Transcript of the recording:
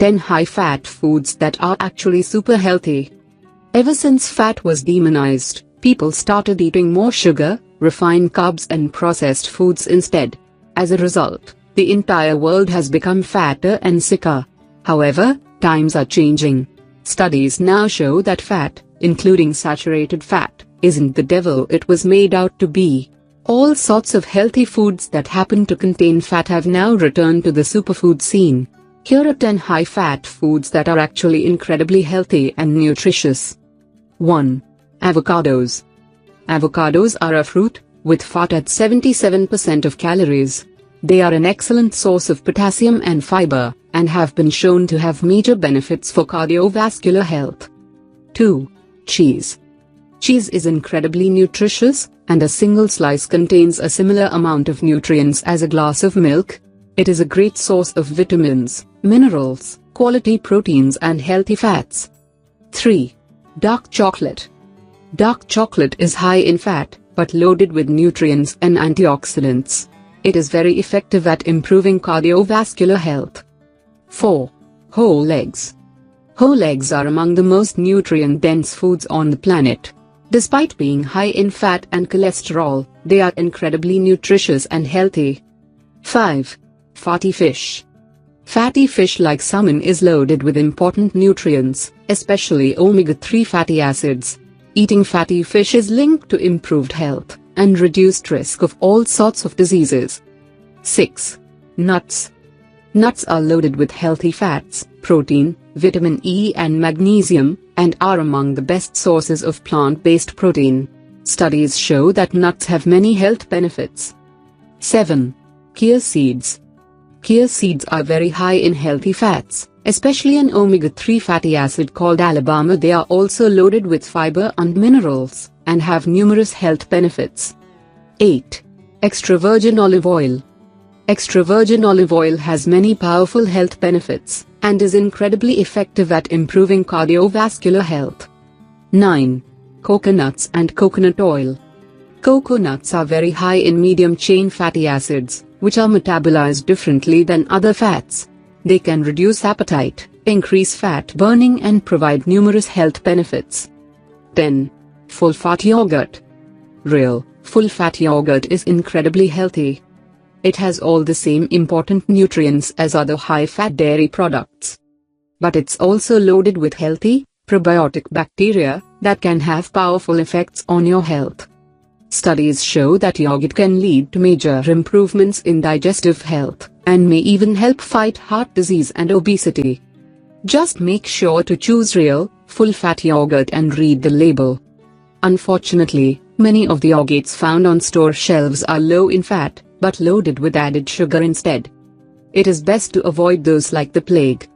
10 high-fat foods that are actually super healthy. Ever since fat was demonized, people started eating more sugar, refined carbs and processed foods instead. As a result, the entire world has become fatter and sicker. However, times are changing. Studies now show that fat, including saturated fat, isn't the devil it was made out to be. All sorts of healthy foods that happen to contain fat have now returned to the superfood scene. Here are 10 high-fat foods that are actually incredibly healthy and nutritious. 1. Avocados. Avocados are a fruit, with fat at 77% of calories. They are an excellent source of potassium and fiber, and have been shown to have major benefits for cardiovascular health. 2. Cheese. Cheese is incredibly nutritious, and a single slice contains a similar amount of nutrients as a glass of milk. It is a great source of vitamins, minerals, quality proteins and healthy fats. 3. Dark chocolate. Dark chocolate is high in fat, but loaded with nutrients and antioxidants. It is very effective at improving cardiovascular health. 4. Whole eggs. Whole eggs are among the most nutrient-dense foods on the planet. Despite being high in fat and cholesterol, they are incredibly nutritious and healthy. 5. Fatty fish. Fatty fish like salmon is loaded with important nutrients, especially omega-3 fatty acids. Eating fatty fish is linked to improved health and reduced risk of all sorts of diseases. 6. Nuts. Nuts are loaded with healthy fats, protein, vitamin E and magnesium, and are among the best sources of plant-based protein. Studies show that nuts have many health benefits. 7. Chia seeds. Chia seeds are very high in healthy fats, especially an omega-3 fatty acid called Alabama. They are also loaded with fiber and minerals, and have numerous health benefits. 8. Extra virgin olive oil. Extra virgin olive oil has many powerful health benefits, and is incredibly effective at improving cardiovascular health. 9. Coconuts and coconut oil. Coconuts are very high in medium-chain fatty acids, which are metabolized differently than other fats. They can reduce appetite, increase fat burning and provide numerous health benefits. 10. Full-fat yogurt. Real, full-fat yogurt is incredibly healthy. It has all the same important nutrients as other high-fat dairy products. But it's also loaded with healthy, probiotic bacteria, that can have powerful effects on your health. Studies show that yogurt can lead to major improvements in digestive health, and may even help fight heart disease and obesity. Just make sure to choose real, full-fat yogurt and read the label. Unfortunately, many of the yogurts found on store shelves are low in fat, but loaded with added sugar instead. It is best to avoid those like the plague.